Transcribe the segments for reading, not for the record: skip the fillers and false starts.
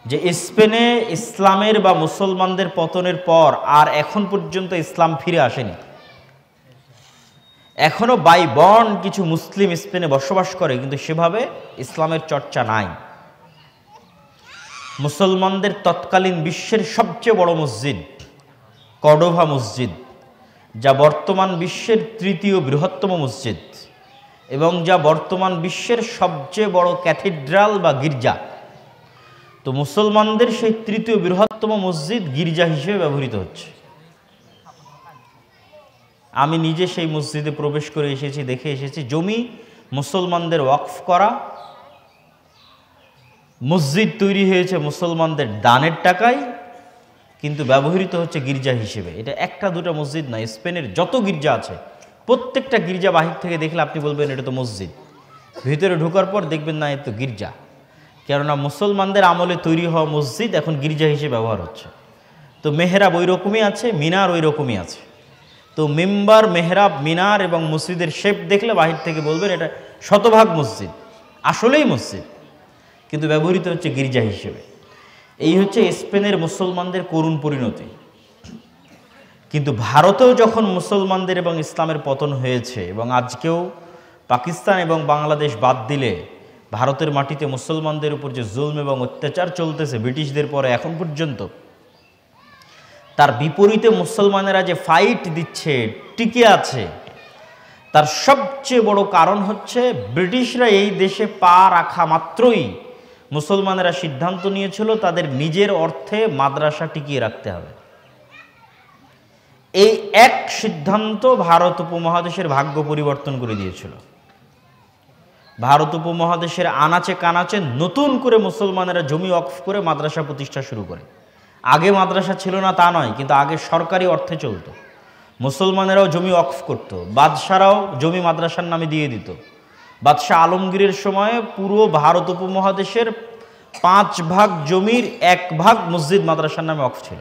যে স্পেনে ইসলামের বা মুসলমানদের পতনের পর আর এখন পর্যন্ত ইসলাম ফিরে আসেনি। এখনো বাই বর্ন কিছু মুসলিম স্পেনে বসবাস করে, কিন্তু সেভাবে ইসলামের চর্চা নাই। মুসলমানদের তৎকালীন বিশ্বের সবচেয়ে বড় মসজিদ কর্ডোভা মসজিদ, যা বর্তমান বিশ্বের তৃতীয় বৃহত্তম মসজিদ এবং যা বর্তমান বিশ্বের সবচেয়ে বড় ক্যাথিড্রাল বা গির্জা। তো মুসলমানদের সেই তৃতীয় বৃহত্তম মসজিদ গির্জা হিসেবে ব্যবহৃত হচ্ছে। আমি নিজে সেই মসজিদে প্রবেশ করে এসেছি, দেখে এসেছি। জমি মুসলমানদের ওয়াকফ করা, মসজিদ তৈরি হয়েছে মুসলমানদের দানের টাকায়, কিন্তু ব্যবহৃত হচ্ছে গির্জা হিসেবে। এটা একটা দুটো মসজিদ নয়, স্পেনের যত গির্জা আছে প্রত্যেকটা গির্জা বাহির থেকে দেখলে আপনি বলবেন এটা তো মসজিদ, ভিতরে ঢোকার পর দেখবেন না, এ তো গির্জা। কেননা মুসলমানদের আমলে তৈরি হওয়া মসজিদ এখন গির্জা হিসেবে ব্যবহার হচ্ছে। তো মেহরাব ওই রকমই আছে, মিনার ওই রকমই আছে। তো মেম্বার, মেহরাব, মিনার এবং মসজিদের শেপ দেখলে বাহির থেকে বলবেন এটা শতভাগ মসজিদ, আসলেই মসজিদ, কিন্তু ব্যবহৃত হচ্ছে গির্জা হিসেবে। এই হচ্ছে স্পেনের মুসলমানদের করুণ পরিণতি। কিন্তু ভারতেও যখন মুসলমানদের এবং ইসলামের পতন হয়েছে, এবং আজকেও পাকিস্তান এবং বাংলাদেশ বাদ দিলে ভারতের মাটিতে মুসলমানদের উপর যে জুলম এবং অত্যাচার চলতেছে ব্রিটিশদের পরে এখন পর্যন্ত, তার বিপরীতে মুসলমানেরা যে ফাইট দিচ্ছে, টিকে আছে, তার সবচেয়ে বড় কারণ হচ্ছে ব্রিটিশরা এই দেশে পা রাখা মাত্রই মুসলমানেরা সিদ্ধান্ত নিয়েছিল তাদের নিজের অর্থে মাদ্রাসা টিকিয়ে রাখতে হবে। এই এক সিদ্ধান্ত ভারত উপমহাদেশের ভাগ্য পরিবর্তন করে দিয়েছিল। ভারত উপমহাদেশের আনাচে কানাচে নতুন করে মুসলমানেরা জমি ওয়াকফ করে মাদ্রাসা প্রতিষ্ঠা শুরু করে। আগে মাদ্রাসা ছিল না তা নয়, কিন্তু আগে সরকারি অর্থে চলত। মুসলমানেরাও জমি ওয়াকফ করত, বাদশারাও জমি মাদ্রাসার নামে দিয়ে দিত। বাদশাহ আলমগীরের সময়ে পুরো ভারত উপমহাদেশের 5 ভাগ জমির 1 ভাগ মসজিদ মাদ্রাসার নামে ওয়াকফ ছিল।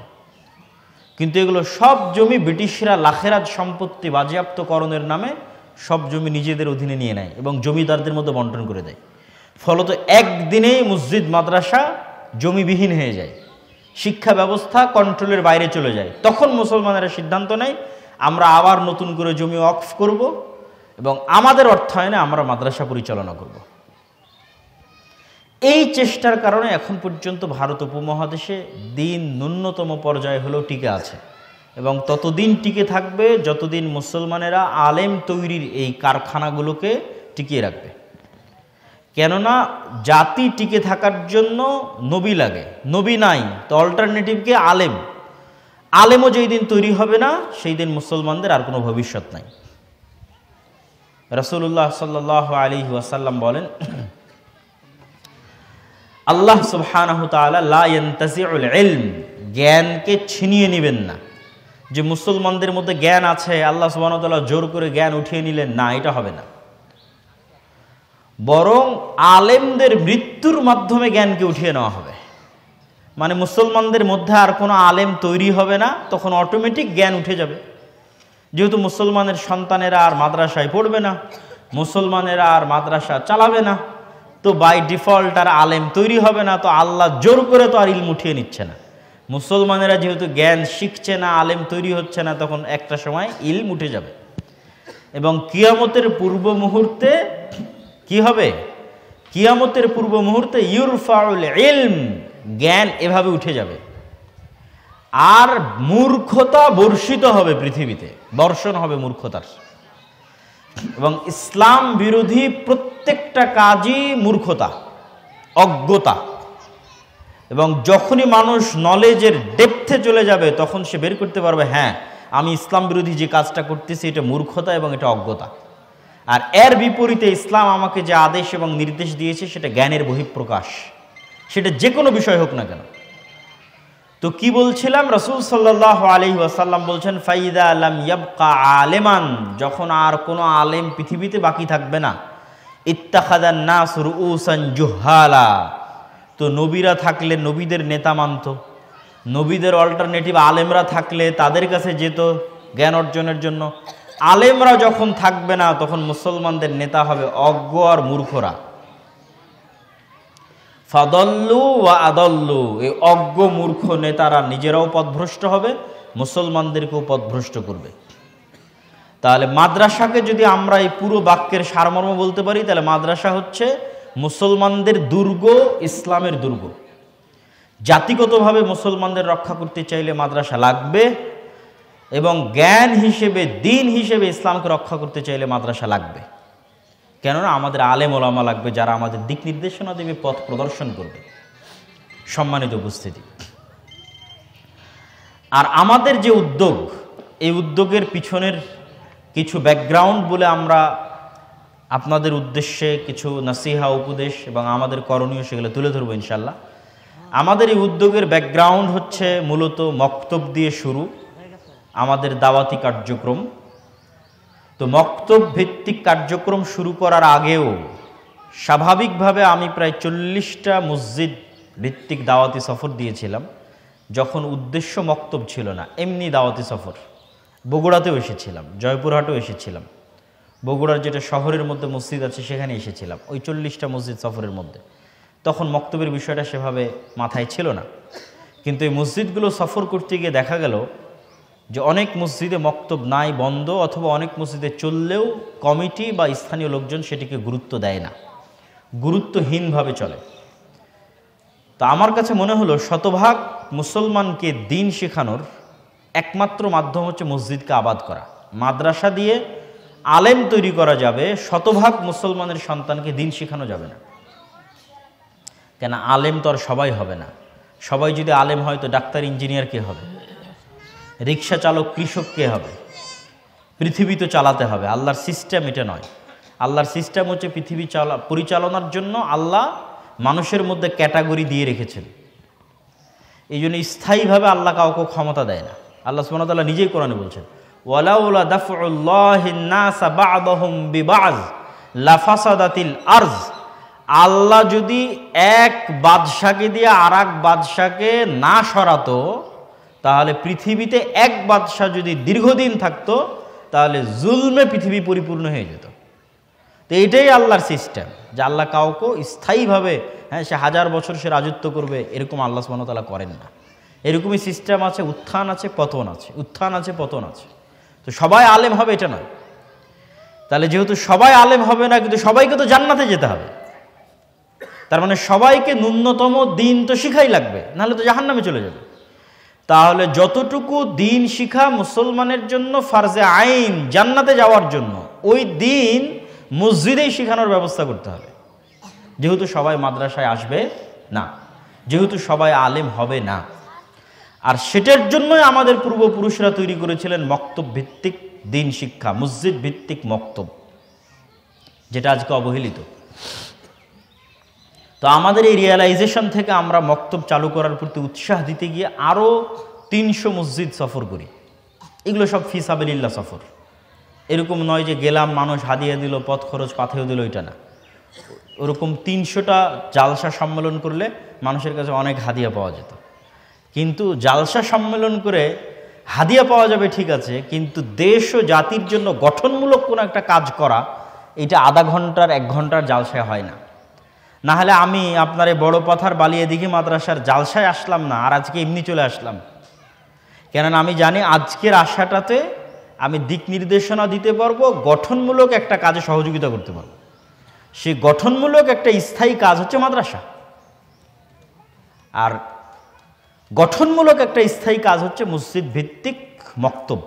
কিন্তু এগুলো সব জমি ব্রিটিশরা লাখেরাত সম্পত্তি বাজেয়াপ্তকরণের নামে সব জমি নিজেদের অধীনে নিয়ে নেয় এবং জমিদারদের মধ্যে বন্টন করে দেয়। ফলত একদিনেই মসজিদ মাদ্রাসা জমিবিহীন হয়ে যায়, শিক্ষা ব্যবস্থা কন্ট্রোলের বাইরে চলে যায়। তখন মুসলমানেরা সিদ্ধান্ত নেয় আমরা আবার নতুন করে জমি ওয়াকফ করব এবং আমাদের অর্থায়নে আমরা মাদ্রাসা পরিচালনা করব। এই চেষ্টার কারণে এখন পর্যন্ত ভারত উপমহাদেশে দিন ন্যূনতম পর্যায়ে হলেও টিকে আছে এবং ততদিন টিকে থাকবে যতদিন মুসলমানেরা আলেম তৈরির এই কারখানাগুলোকে টিকিয়ে রাখবে। কেননা জাতি টিকে থাকার জন্য নবী লাগে, নবী নাই তো অল্টারনেটিভকে আলেম। আলেমও যেই দিন তৈরি হবে না সেই দিন মুসলমানদের আর কোনো ভবিষ্যৎ নাই। রাসূলুল্লাহ সাল্লাল্লাহু আলাইহি ওয়াসাল্লাম বলেন, আল্লাহ সুবহানাহু তাআলা লা ইয়ানতাজিউল ইলম, জ্ঞানকে ছিনিয়ে নেবেন না। যে মুসলমানদের মধ্যে জ্ঞান আছে আল্লাহ সুবহানাহু তাআলা জোর করে জ্ঞান উঠিয়ে নিলেন, না, এটা হবে না। বরং আলেমদের মৃত্যুর মাধ্যমে জ্ঞানকে উঠিয়ে নেওয়া হবে। মানে মুসলমানদের মধ্যে আর কোনো আলেম তৈরি হবে না, তখন অটোমেটিক জ্ঞান উঠে যাবে। যেহেতু মুসলমানের সন্তানেরা আর মাদ্রাসায় পড়বে না, মুসলমানেরা আর মাদ্রাসা চালাবে না, তো বাই ডিফল্ট আর আলেম তৈরি হবে না, তো আল্লাহ জোর করে তো আর ইলম উঠিয়ে নিচ্ছে না। মুসলমানেরা যেহেতু জ্ঞান শিখছে না, আলেম তৈরি হচ্ছে না, তখন একটা সময় ইলম উঠে যাবে এবং কিয়ামতের পূর্ব মুহূর্তে কি হবে? কিয়ামতের পূর্ব মুহূর্তে ইউরফাউল ইলম, জ্ঞান এভাবে উঠে যাবে আর মূর্খতা বর্ষিত হবে পৃথিবীতে, বর্ষণ হবে মূর্খতার। এবং ইসলাম বিরোধী প্রত্যেকটা কাজই মূর্খতা, অজ্ঞতা। এবং যখনই মানুষ নলেজের ডেপথে চলে যাবে তখন সে বের করতে পারবে, হ্যাঁ আমি ইসলাম বিরোধী যে কাজটা করতেছি এটা মূর্খতা এবং এটা অজ্ঞতা। আর এর বিপরীতে ইসলাম আমাকে যে আদেশ এবং নির্দেশ দিয়েছে সেটা জ্ঞানের বহিঃপ্রকাশ, সেটা যে কোনো বিষয় হোক না কেন। তো কি বলছিলাম, রাসূল সাল্লাল্লাহু আলাইহি ওয়াসাল্লাম বলছেন, ফাইদা লাম ইয়াবকা আলেমান, যখন আর কোনো আলেম পৃথিবীতে বাকি থাকবে না, ইত্তাখাযান নাস রুউসান জুহালা, তো নবীরা থাকলে নবীদের নেতা মানত, নবীদের অল্টারনেটিভ আলেমরা থাকলে তাদের কাছে যেত জ্ঞান অর্জনের জন্য। আলেমরা যখন থাকবে না তখন মুসলমানদের নেতা হবে অজ্ঞ আর মূর্খরা। ফাদল্লু ওয়া আদল্লু, এই অজ্ঞ মূর্খ নেতারা নিজেরাও পথভ্রষ্ট হবে, মুসলমানদেরকেও পথভ্রষ্ট করবে। তাহলে মাদ্রাসাকে যদি আমরা এই পুরো বাক্যের সারমর্ম বলতে পারি, তাহলে মাদ্রাসা হচ্ছে মুসলমানদের দুর্গ, ইসলামের দুর্গ। জাতিগতভাবে মুসলমানদের রক্ষা করতে চাইলে মাদ্রাসা লাগবে, এবং জ্ঞান হিসেবে, দিন হিসেবে ইসলামকে রক্ষা করতে চাইলে মাদ্রাসা লাগবে। কেননা আমাদের আলেম ওলামা লাগবে, যারা আমাদের দিক নির্দেশনা দেবে, পথ প্রদর্শন করবে। সম্মানিত উপস্থিতি, আর আমাদের যে উদ্যোগ, এই উদ্যোগের পিছনের কিছু ব্যাকগ্রাউন্ড বলে আমরা আপনাদের উদ্দেশ্যে কিছু নাসিহা, উপদেশ এবং আমাদের করণীয় সেগুলো তুলে ধরবো ইনশাল্লাহ। আমাদের এই উদ্যোগের ব্যাকগ্রাউন্ড হচ্ছে মূলত মক্তব দিয়ে শুরু আমাদের দাওয়াতি কার্যক্রম। তো মক্তব ভিত্তিক কার্যক্রম শুরু করার আগেও স্বাভাবিকভাবে আমি প্রায় 40টা মসজিদ ভিত্তিক দাওয়াতি সফর দিয়েছিলাম, যখন উদ্দেশ্য মক্তব ছিল না, এমনি দাওয়াতি সফর। বগুড়াতেও এসেছিলাম, জয়পুরহাটেও এসেছিলাম, বগুড়ার যেটা শহরের মধ্যে মসজিদ আছে সেখানে এসেছিলাম, ওই 40টা মসজিদ সফরের মধ্যে। তখন মক্তবের বিষয়টা সেভাবে মাথায় ছিল না, কিন্তু এই মসজিদগুলো সফর করতে গিয়ে দেখা গেল যে অনেক মসজিদে মক্তব নাই, বন্ধ, অথবা অনেক মসজিদে চললেও কমিটি বা স্থানীয় লোকজন সেটিকে গুরুত্ব দেয় না, গুরুত্বহীনভাবে চলে। তো আমার কাছে মনে হলো শতভাগ মুসলমানকে দিন শেখানোর একমাত্র মাধ্যম হচ্ছে মসজিদকে আবাদ করা। মাদ্রাসা দিয়ে আলেম তৈরি করা যাবে, শতভাগ মুসলমানের সন্তানকে দিন শেখানো যাবে না। কেন, আলেম তো আর সবাই হবে না। সবাই যদি আলেম হয় তো ডাক্তার, ইঞ্জিনিয়ার কে হবে? রিক্সা চালক, কৃষক কে হবে? পৃথিবী তো চালাতে হবে। আল্লাহর সিস্টেম এটা নয়। আল্লাহর সিস্টেম হচ্ছে পৃথিবী পরিচালনার জন্য আল্লাহ মানুষের মধ্যে ক্যাটাগরি দিয়ে রেখেছেন। এই জন্য স্থায়ীভাবে আল্লাহ কাউকে ক্ষমতা দেয় না। আল্লাহ সুবহানাহু ওয়া তাআলা নিজেই কোরআনে বলছেন, ওয়ালাউলা দাফউল্লাহিন নাসা বা'দাহুম বিবা'জ লাফাসাদাতিল আরজ। আল্লাহ যদি এক বাদশাকে দিয়ে আর এক বাদশাকে না সরাতো, তাহলে পৃথিবীতে এক বাদশা যদি দীর্ঘদিন থাকতো, তাহলে জুলমে পৃথিবী পরিপূর্ণ হয়ে যেত। তো এইটাই আল্লাহর সিস্টেম, যে আল্লাহ কাউকে স্থায়ীভাবে, সে 1000 বছর সে রাজত্ব করবে, এরকম আল্লাহ সুবহানাহু ওয়া তাআলা করেন না। এরকমই সিস্টেম আছে, উত্থান আছে, পতন আছে, উত্থান আছে, পতন আছে। তো সবাই আলেম হবে এটা নয়। তাহলে যেহেতু সবাই আলেম হবে না, কিন্তু সবাইকে তো জান্নাতে যেতে হবে, তার মানে সবাইকে ন্যূনতম দিন তো শিখাই লাগবে, নাহলে তো জাহান্নামে চলে যাবে। তাহলে যতটুকু দিন শিখা মুসলমানের জন্য ফারজে আইন জান্নাতে যাওয়ার জন্য, ওই দিন মসজিদেই শেখানোর ব্যবস্থা করতে হবে। যেহেতু সবাই মাদ্রাসায় আসবে না, যেহেতু সবাই আলেম হবে না, আর সেটার জন্যই আমাদের পূর্বপুরুষরা তৈরি করেছিলেন মক্তব ভিত্তিক দিন শিক্ষা, মসজিদ ভিত্তিক মক্তব, যেটা আজকে অবহেলিত। তো আমাদের এই রিয়েলাইজেশন থেকে আমরা মক্তব চালু করার প্রতি উৎসাহ দিতে গিয়ে আরও 300 মসজিদ সফর করি। এগুলো সব ফি সাবিলিল্লাহ সফর। এরকম নয় যে গেলাম, মানুষ হাদিয়া দিল, পথ খরচ পাথেও দিল, এটা না। ওরকম 300টা জালসা সম্মেলন করলে মানুষের কাছে অনেক হাদিয়া পাওয়া যেত। কিন্তু জালসা সম্মেলন করে হাদিয়া পাওয়া যাবে ঠিক আছে, কিন্তু দেশ ও জাতির জন্য গঠনমূলক কোনো একটা কাজ করা, এটা আধা ঘন্টার 1 ঘন্টার জালসায় হয় না। না হলে আমি আপনার এই বড় পাথার বালিয়ে দিঘি মাদ্রাসার জালসায় আসলাম না, আর আজকে এমনি চলে আসলাম। কেননা আমি জানি আজকের আশাটাতে আমি দিক নির্দেশনা দিতে পারবো, গঠনমূলক একটা কাজে সহযোগিতা করতে পারবো। সেই গঠনমূলক একটা স্থায়ী কাজ হচ্ছে মাদ্রাসা, আর গঠনমূলক একটা স্থায়ী কাজ হচ্ছে মসজিদ ভিত্তিক মক্তব।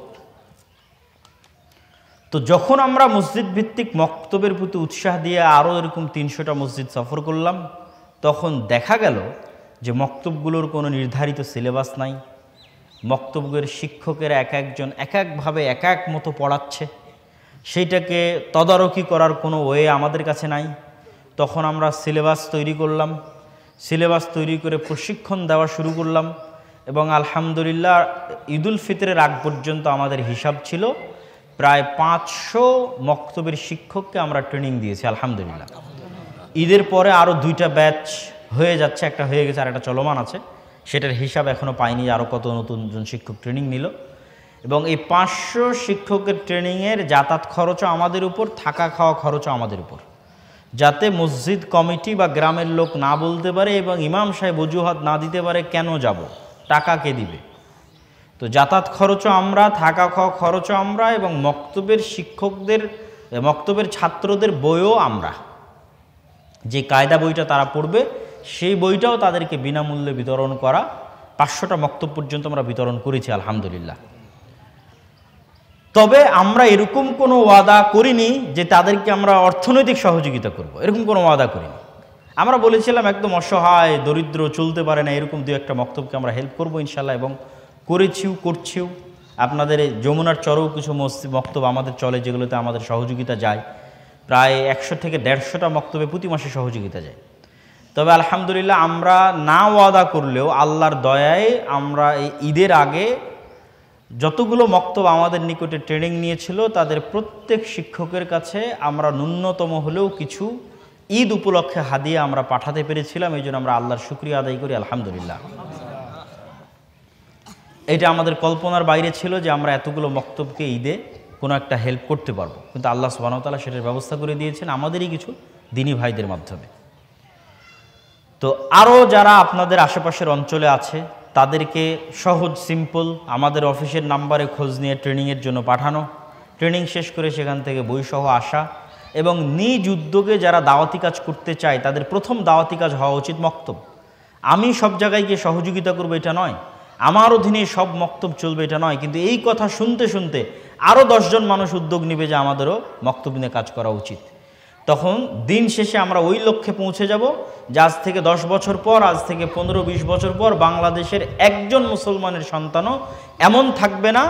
তো যখন আমরা মসজিদ ভিত্তিক মক্তবের প্রতি উৎসাহ দিয়ে আরও এরকম 300টা মসজিদ সফর করলাম, তখন দেখা গেল যে মক্তবগুলোর কোনো নির্ধারিত সিলেবাস নাই। মক্তবের শিক্ষকেরা এক একজন এক একভাবে এক এক মতো পড়াচ্ছে, সেইটাকে তদারকি করার কোনো ওয়ে আমাদের কাছে নাই। তখন আমরা সিলেবাস তৈরি করলাম, সিলেবাস তৈরি করে প্রশিক্ষণ দেওয়া শুরু করলাম, এবং আলহামদুলিল্লাহ ঈদুল ফিতরের আগ পর্যন্ত আমাদের হিসাব ছিল প্রায় 500 মক্তবের শিক্ষককে আমরা ট্রেনিং দিয়েছি আলহামদুলিল্লাহ। ঈদের পরে আরও 2টা ব্যাচ হয়ে যাচ্ছে, একটা হয়ে গেছে আর একটা চলমান আছে, সেটার হিসাব এখনও পাইনি আরও কত নতুনজন শিক্ষক ট্রেনিং নিল। এবং এই 500 শিক্ষকের ট্রেনিংয়ের যাতায়াত খরচও আমাদের উপর, থাকা খাওয়া খরচও আমাদের উপর। যাতে মসজিদ কমিটি বা গ্রামের লোক না বলতে পারে এবং ইমাম সাহেব অজুহাত না দিতে পারে কেন যাব, টাকা কে দিবে। তো যাতায়াত খরচও আমরা, থাকা খাওয়া খরচও আমরা, এবং মক্তবের শিক্ষকদের, মক্তবের ছাত্রদের বইও আমরা। যে কায়দা বইটা তারা পড়বে সেই বইটাও তাদেরকে বিনামূল্যে বিতরণ করা, 500টা মক্তব পর্যন্ত আমরা বিতরণ করেছি আলহামদুলিল্লাহ। তবে আমরা এরকম কোনো ওয়াদা করিনি যে তাদেরকে আমরা অর্থনৈতিক সহযোগিতা করব, এরকম কোনো ওয়াদা করিনি। আমরা বলেছিলাম একদম অসহায়, দরিদ্র, চলতে পারে না, এরকম 2-1টা মক্তবকে আমরা হেল্প করবো ইনশাল্লাহ, এবং করেছিও, করছিও। আপনাদের যমুনার চরেও কিছু মক্তব আমাদের চলে, যেগুলোতে আমাদের সহযোগিতা যায়, প্রায় 100 থেকে 150টা মক্তবে প্রতি মাসে সহযোগিতা যায়। তবে আলহামদুলিল্লাহ আমরা না ওয়াদা করলেও আল্লাহর দয়ায় আমরা এই ঈদের আগে যতগুলো মক্তব আমাদের নিকটে ট্রেনিং নিয়েছিল তাদের প্রত্যেক শিক্ষকের কাছে আমরা ন্যূনতম হলেও কিছু ঈদ উপলক্ষে হাদিয়া আমরা পাঠাতে পেরেছিলাম। এই জন্য আমরা আল্লাহর শুকরিয়া আদায় করি আলহামদুলিল্লাহ। এটা আমাদের কল্পনার বাইরে ছিল যে আমরা এতগুলো মক্তবকে ঈদে কোনো একটা হেল্প করতে পারবো, কিন্তু আল্লাহ সুবহানাহু ওয়া তাআলা সেটার ব্যবস্থা করে দিয়েছেন আমাদেরই কিছু দিনী ভাইদের মাধ্যমে। তো আরও যারা আপনাদের আশেপাশের অঞ্চলে আছে তাদেরকে সহজ, সিম্পল আমাদের অফিসের নাম্বারে খোঁজ নিয়ে ট্রেনিংয়ের জন্য পাঠানো, ট্রেনিং শেষ করে সেখান থেকে বইসহ আসা, এবং নিজ উদ্যোগে যারা দাওয়াতি কাজ করতে চায় তাদের প্রথম দাওয়াতি কাজ হওয়া উচিত মক্তব। আমি সব জায়গায় গিয়ে সহযোগিতা করবো এটা নয়, আমার অধীনে সব মক্তব চলবে এটা নয়, কিন্তু এই কথা শুনতে শুনতে আরও 10 জন মানুষ উদ্যোগ নেবে যে আমাদেরও মক্তব নিয়ে কাজ করা উচিত। তখন দিন শেষে আমরা ওই লক্ষ্যে পৌঁছে যাব যে আজ থেকে 10 বছর পর, আজ থেকে 15-20 বছর পর বাংলাদেশের একজন মুসলমানের সন্তানও এমন থাকবে না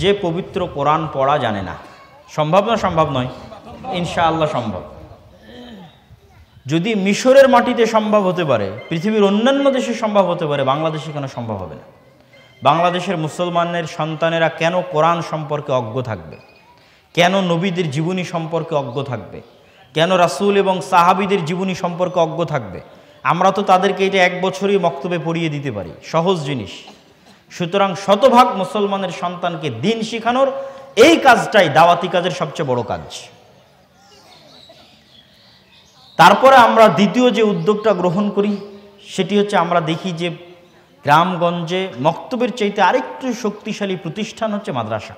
যে পবিত্র কোরআন পড়া জানে না। সম্ভব না? সম্ভব নয়? ইনশাআল্লাহ সম্ভব। যদি মিশরের মাটিতে সম্ভব হতে পারে, পৃথিবীর অন্যান্য দেশে সম্ভব হতে পারে, বাংলাদেশে কেন সম্ভব হবে না? বাংলাদেশের মুসলমানের সন্তানেরা কেন কোরআন সম্পর্কে অজ্ঞ থাকবে? কেন নবীদের জীবনী সম্পর্কে অজ্ঞ থাকবে? কেন রাসূল এবং সাহাবীদের জীবনী সম্পর্কে অজ্ঞ থাকবে? আমরা তো তাদেরকে এটা 1 বছরই মক্তবে পড়িয়ে দিতে পারি, সহজ জিনিস। সুতরাং শতভাগ মুসলমানের সন্তানকে দিন শেখানোর এই কাজটাই দাওয়াতি কাজের সবচেয়ে বড় কাজ। তারপরে আমরা দ্বিতীয় যে উদ্যোগটা গ্রহণ করি সেটি হচ্ছে আমরা দেখি যে গ্রামগঞ্জে মক্তবের চাইতে আরেকটু শক্তিশালী প্রতিষ্ঠান হচ্ছে মাদ্রাসা।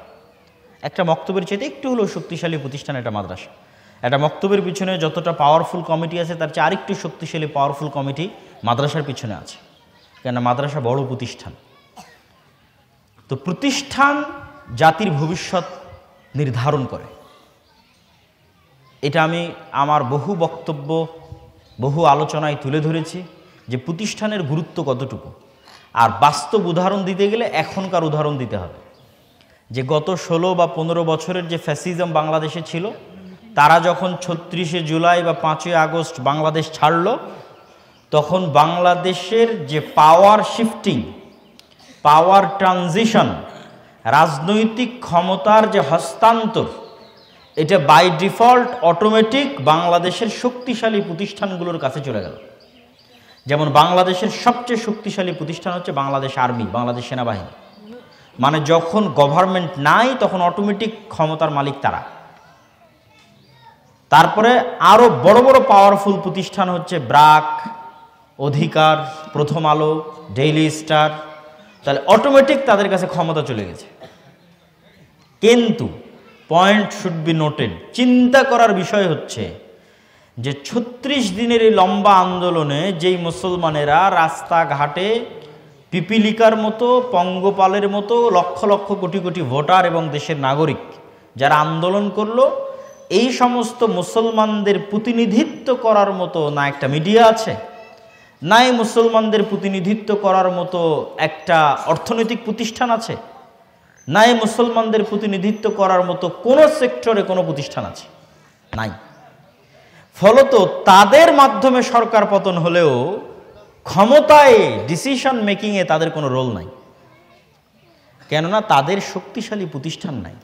একটা মক্তবের চাইতে একটু হলেও শক্তিশালী প্রতিষ্ঠান এটা মাদ্রাসা। একটা মক্তবের পিছনে যতটা পাওয়ারফুল কমিটি আছে তার চেয়ে আরেকটু শক্তিশালী পাওয়ারফুল কমিটি মাদ্রাসার পিছনে আছে, কেন মাদ্রাসা বড় প্রতিষ্ঠান। তো প্রতিষ্ঠান জাতির ভবিষ্যৎ নির্ধারণ করে। এটা আমি আমার বহু বক্তব্য, বহু আলোচনায় তুলে ধরেছি যে প্রতিষ্ঠানের গুরুত্ব কতটুকু। আর বাস্তব উদাহরণ দিতে গেলে এখনকার উদাহরণ দিতে হবে যে গত 16 বা 15 বছরের যে ফ্যাসিজম বাংলাদেশে ছিল, তারা যখন 36শে জুলাই বা 5ই আগস্ট বাংলাদেশ ছাড়ল, তখন বাংলাদেশের যে পাওয়ার শিফটিং, পাওয়ার ট্রানজিশন, রাজনৈতিক ক্ষমতার যে হস্তান্তর, এটা বাই ডিফল্ট অটোমেটিক বাংলাদেশের শক্তিশালী প্রতিষ্ঠানগুলোর কাছে চলে গেল। যেমন বাংলাদেশের সবচেয়ে শক্তিশালী প্রতিষ্ঠান হচ্ছে বাংলাদেশ আর্মি, বাংলাদেশ সেনাবাহিনী। মানে যখন গভর্নমেন্ট নাই তখন অটোমেটিক ক্ষমতার মালিক তারা। তারপরে আরও বড় বড় পাওয়ারফুল প্রতিষ্ঠান হচ্ছে ব্রাক, অধিকার, প্রথম আলো, ডেইলি স্টার। তাহলে অটোমেটিক তাদের কাছে ক্ষমতা চলে গেছে। কিন্তু পয়েন্ট শুড বি নোটেড, চিন্তা করার বিষয় হচ্ছে যে 36 দিনের এই লম্বা আন্দোলনে যেই মুসলমানেরা রাস্তাঘাটে পিপিলিকার মতো, পঙ্গপালের মতো লক্ষ লক্ষ কোটি কোটি ভোটার এবং দেশের নাগরিক যারা আন্দোলন করলো, এই সমস্ত মুসলমানদের প্রতিনিধিত্ব করার মতো না একটা মিডিয়া আছে, না এই মুসলমানদের প্রতিনিধিত্ব করার মতো একটা অর্থনৈতিক প্রতিষ্ঠান আছে, না এই মুসলমানদের প্রতিনিধিত্ব করার মতো কোনো সেক্টরে কোনো প্রতিষ্ঠান আছে? নাই। ফলত তাদের মাধ্যমে সরকার পতন হলেও ক্ষমতায়, ডিসিশন মেকিংয়ে তাদের কোনো রোল নাই। কেননা তাদের শক্তিশালী প্রতিষ্ঠান নাই।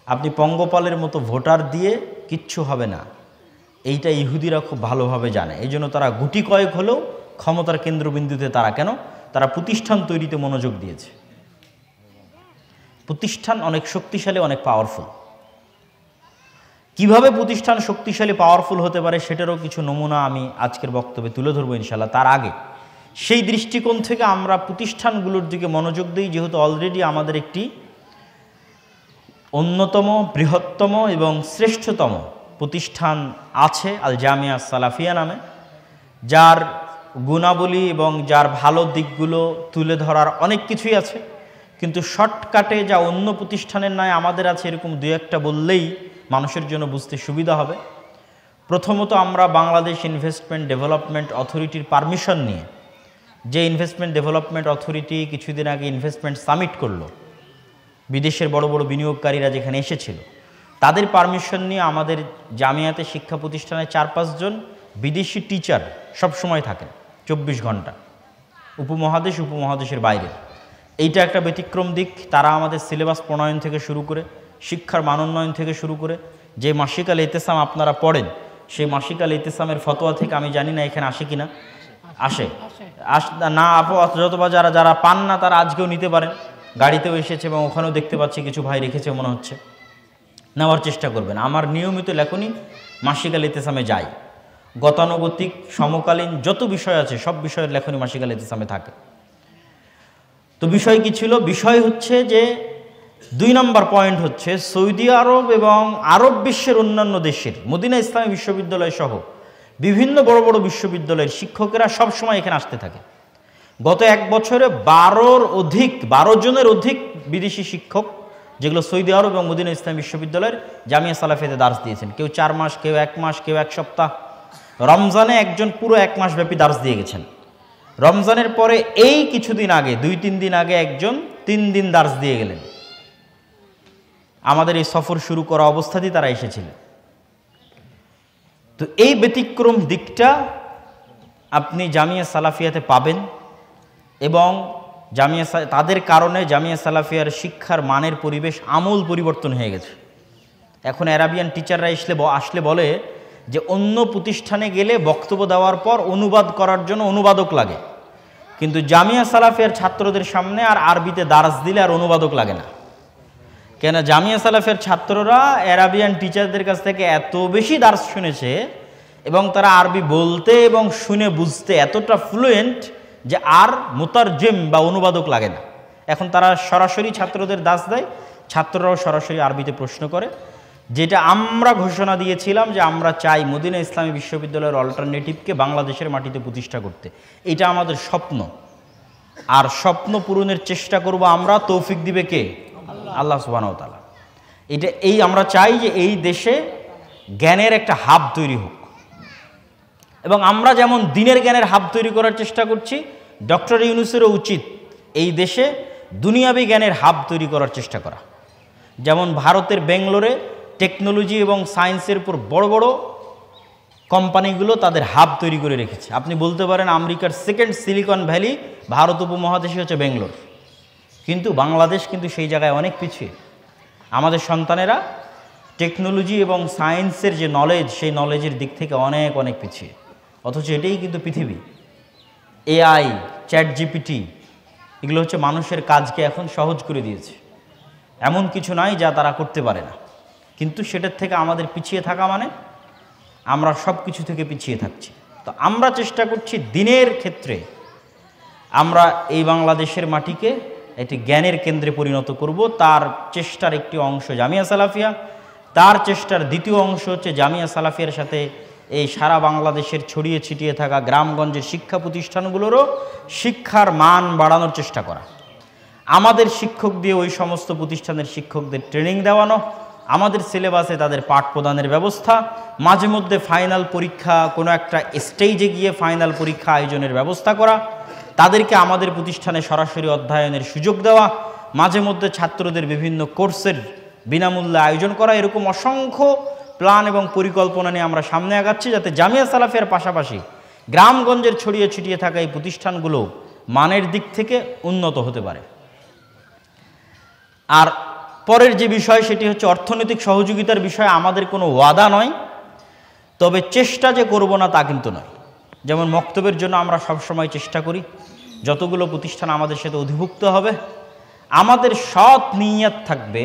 আপনি পঙ্গপালের মতো ভোটার দিয়ে কিচ্ছু হবে না, এইটা ইহুদিরা খুব ভালোভাবে জানে। এই জন্য তারা গুটি কয়েক হলেও ক্ষমতার কেন্দ্রবিন্দুতে তারা কেন? তারা প্রতিষ্ঠান তৈরিতে মনোযোগ দিয়েছে। প্রতিষ্ঠান অনেক শক্তিশালী, অনেক পাওয়ারফুল। কিভাবে প্রতিষ্ঠান শক্তিশালী পাওয়ারফুল হতে পারে সেটারও কিছু নমুনা আমি আজকের বক্তব্যে তুলে ধরবো ইনশাআল্লাহ। তার আগে সেই দৃষ্টিকোণ থেকে আমরা প্রতিষ্ঠানগুলোর দিকে মনোযোগ দিই, যেহেতু অলরেডি আমাদের একটি অন্যতম, বৃহত্তম এবং শ্রেষ্ঠতম প্রতিষ্ঠান আছে আল জামিয়া সালাফিয়া নামে, যার গুণাবলী এবং যার ভালো দিকগুলো তুলে ধরার অনেক কিছুই আছে, কিন্তু শর্টকাটে যা অন্য প্রতিষ্ঠানের নয় আমাদের আছে এরকম দু একটা বললেই মানুষের জন্য বুঝতে সুবিধা হবে। প্রথমত, আমরা বাংলাদেশ ইনভেস্টমেন্ট ডেভেলপমেন্ট অথরিটির পারমিশন নিয়ে, যে ইনভেস্টমেন্ট ডেভেলপমেন্ট অথরিটি কিছুদিন আগে ইনভেস্টমেন্ট সামিট করলো, বিদেশের বড় বড় বিনিয়োগকারীরা যেখানে এসেছিল, তাদের পারমিশন নিয়ে আমাদের জামিয়াতে শিক্ষা প্রতিষ্ঠানে 4-5 জন বিদেশি টিচার সবসময় থাকেন 24 ঘন্টা, উপমহাদেশের বাইরে। এইটা একটা ব্যতিক্রম দিক। তারা আমাদের সিলেবাস প্রণয়ন থেকে শুরু করে, শিক্ষার মানোন্নয়ন থেকে শুরু করে, যে মাসিক আল ইতিসাম আপনারা পড়েন, সেই মাসিক আল ইতিসামের ফতোয়া থেকে আমি জানি না এখানে আসে কিনা, আসে না আপু, যতবা যারা পান না তারা আজকেও নিতে পারেন, গাড়িতেও এসেছে এবং ওখানেও দেখতে পাচ্ছি কিছু ভাই রেখেছে মনে হচ্ছে, নেওয়ার চেষ্টা করবেন। আমার নিয়মিত লেখনী মাসিক আল ইতিসামে যায়, গতানুগতিক সমকালীন যত বিষয় আছে সব বিষয়ের লেখনী মাসিক আল ইতিসামে থাকে। তো বিষয় কি ছিল? বিষয় হচ্ছে যে 2 নম্বর পয়েন্ট হচ্ছে সৌদি আরব এবং আরব বিশ্বের অন্যান্য দেশের মদিনা ইসলামী বিশ্ববিদ্যালয় সহ বিভিন্ন বড় বড় বিশ্ববিদ্যালয়ের শিক্ষকেরা সবসময় এখানে আসতে থাকে। গত 1 বছরে 12 জনের অধিক বিদেশি শিক্ষক, যেগুলো সৌদি আরব এবং মদিনা ইসলামী বিশ্ববিদ্যালয়ের জামিয়া সালাফিয়াতে দার্স দিয়েছেন। কেউ 4 মাস, কেউ 1 মাস, কেউ 1 সপ্তাহ। রমজানে একজন পুরো 1 মাস ব্যাপী দার্স দিয়ে গেছেন। রমজানের পরে এই কিছুদিন আগে, 2-3 দিন আগে একজন 3 দিন দার্স দিয়ে গেলেন। আমাদের এই সফর শুরু করা অবস্থাতেই তারা এসেছিলেন। তো এই ব্যতিক্রম দিকটা আপনি জামিয়া সালাফিয়াতে পাবেন এবং তাদের কারণে জামিয়া সালাফিয়ার শিক্ষার মানের পরিবেশ আমূল পরিবর্তন হয়ে গেছে। এখন অ্যারাবিয়ান টিচাররা আসলে বলে যে অন্য প্রতিষ্ঠানে গেলে বক্তব্য দেওয়ার পর অনুবাদ করার জন্য অনুবাদক লাগে, কিন্তু জামিয়া সালাফিয়ার ছাত্রদের সামনে আর আরবিতে দার্স দিলে আর অনুবাদক লাগে না। কেন? জামিয়া সালাফিয়ার ছাত্ররা অ্যারাবিয়ান টিচারদের কাছ থেকে এত বেশি দার্স শুনেছে এবং তারা আরবি বলতে এবং শুনে বুঝতে এতটা ফ্লুয়েন্ট যে আর মুতারজিম বা অনুবাদক লাগে না। এখন তারা সরাসরি ছাত্রদের দার্স দেয়, ছাত্ররাও সরাসরি আরবিতে প্রশ্ন করে। যেটা আমরা ঘোষণা দিয়েছিলাম যে আমরা চাই মদিনা ইসলামী বিশ্ববিদ্যালয়ের অল্টারনেটিভকে বাংলাদেশের মাটিতে প্রতিষ্ঠা করতে, এটা আমাদের স্বপ্ন। আর স্বপ্ন পূরণের চেষ্টা করব আমরা, তৌফিক দিবে কে? আল্লাহ সুবহানাহু ওয়া তাআলা। আমরা চাই যে এই দেশে জ্ঞানের একটা হাব তৈরি হোক, এবং আমরা যেমন দিনের জ্ঞানের হাব তৈরি করার চেষ্টা করছি, ডক্টর ইউনূসেরও উচিত এই দেশে দুনিয়াবি জ্ঞানের হাব তৈরি করার চেষ্টা করা। যেমন ভারতের বেঙ্গালোরে টেকনোলজি এবং সায়েন্সের উপর বড় বড় কোম্পানিগুলো তাদের হাব তৈরি করে রেখেছে। আপনি বলতে পারেন আমেরিকার সেকেন্ড সিলিকন ভ্যালি ভারত উপমহাদেশে হচ্ছে বেঙ্গালোর, কিন্তু বাংলাদেশ কিন্তু সেই জায়গায় অনেক পিছিয়ে। আমাদের সন্তানেরা টেকনোলজি এবং সায়েন্সের যে নলেজ, সেই নলেজের দিক থেকে অনেক অনেক পিছিয়ে, অথচ এটাই কিন্তু পৃথিবী। এআই, চ্যাট জিপিটি, এগুলো হচ্ছে মানুষের কাজকে এখন সহজ করে দিয়েছে। এমন কিছু নাই যা তারা করতে পারে না, কিন্তু সেটার থেকে আমাদের পিছিয়ে থাকা মানে আমরা সব কিছু থেকে পিছিয়ে থাকছি। তো আমরা চেষ্টা করছি দিনের ক্ষেত্রে আমরা এই বাংলাদেশের মাটিকে একটি জ্ঞানের কেন্দ্রে পরিণত করব। তার চেষ্টার একটি অংশ জামিয়া সালাফিয়া, তার চেষ্টার দ্বিতীয় অংশ হচ্ছে জামিয়া সালাফিয়ার সাথে এই সারা বাংলাদেশের ছড়িয়ে ছিটিয়ে থাকা গ্রামগঞ্জের শিক্ষা প্রতিষ্ঠানগুলোরও শিক্ষার মান বাড়ানোর চেষ্টা করা। আমাদের শিক্ষক দিয়ে ওই সমস্ত প্রতিষ্ঠানের শিক্ষকদের ট্রেনিং দেওয়ানো, আমাদের সিলেবাসে তাদের পাঠ প্রদানের ব্যবস্থা, মাঝে মধ্যে ফাইনাল পরীক্ষা, কোনো একটা স্টেজে গিয়ে ফাইনাল পরীক্ষা আয়োজনের ব্যবস্থা করা, তাদেরকে আমাদের প্রতিষ্ঠানে সরাসরি অধ্যয়নের সুযোগ দেওয়া, মাঝে মধ্যে ছাত্রদের বিভিন্ন কোর্সের বিনামূল্যে আয়োজন করা। এরকম অসংখ্য প্ল্যান এবং পরিকল্পনা নিয়ে আমরা সামনে আগাচ্ছি, যাতে জামিয়া সালাফিয়ার পাশাপাশি গ্রামগঞ্জের ছড়িয়ে ছিটিয়ে থাকা এই প্রতিষ্ঠানগুলো মানের দিক থেকে উন্নত হতে পারে। আর পরের যে বিষয় সেটি হচ্ছে অর্থনৈতিক সহযোগিতার বিষয়ে আমাদের কোনো ওয়াদা নয়, তবে চেষ্টা যে করব না তা কিন্তু নয়। যেমন মক্তবের জন্য আমরা সবসময় চেষ্টা করি, যতগুলো প্রতিষ্ঠান আমাদের সাথে অধিভুক্ত হবে আমাদের সৎ নিয়ত থাকবে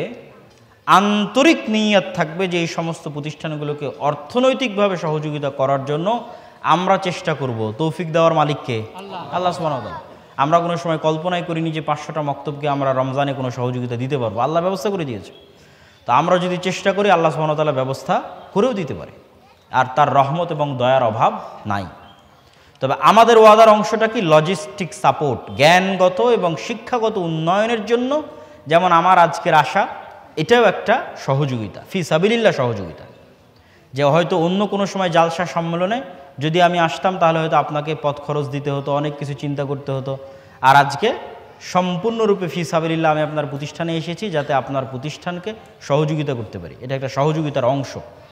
আন্তরিক নিয়ত থাকবে যে এই সমস্ত প্রতিষ্ঠানগুলোকে অর্থনৈতিকভাবে সহযোগিতা করার জন্য আমরা চেষ্টা করব। তৌফিক দেওয়ার মালিককে আল্লাহ সুবহানাহু ওয়া তাআলা। আমরা কোনো সময় কল্পনাই করিনি যে 500টা মক্তবকে আমরা রমজানে কোনো সহযোগিতা দিতে পারবো। আল্লাহ ব্যবস্থা করে দিয়েছে। তো আমরা যদি চেষ্টা করি আল্লাহ সুবহানাহু ওয়া তাআলা ব্যবস্থা করেও দিতে পারে, আর তার রহমত এবং দয়ার অভাব নাই। তবে আমাদের ওয়াদার অংশটা কি? লজিস্টিক সাপোর্ট, জ্ঞানগত এবং শিক্ষাগত উন্নয়নের জন্য যেমন আমার আজকের আশা, এটাও একটা সহযোগিতা, ফি সাবিলিল্লাহ সহযোগিতা। যে হয়তো অন্য কোনো সময় জালসা সম্মেলনে যদি আমি আসতাম তাহলে হয়তো আপনাকে পথ খরচ দিতে হতো, অনেক কিছু চিন্তা করতে হতো। আর আজকে সম্পূর্ণরূপে ফি সাবিলিল্লাহ আমি আপনার প্রতিষ্ঠানে এসেছি যাতে আপনার প্রতিষ্ঠানকে সহযোগিতা করতে পারি। এটা একটা সহযোগিতার অংশ।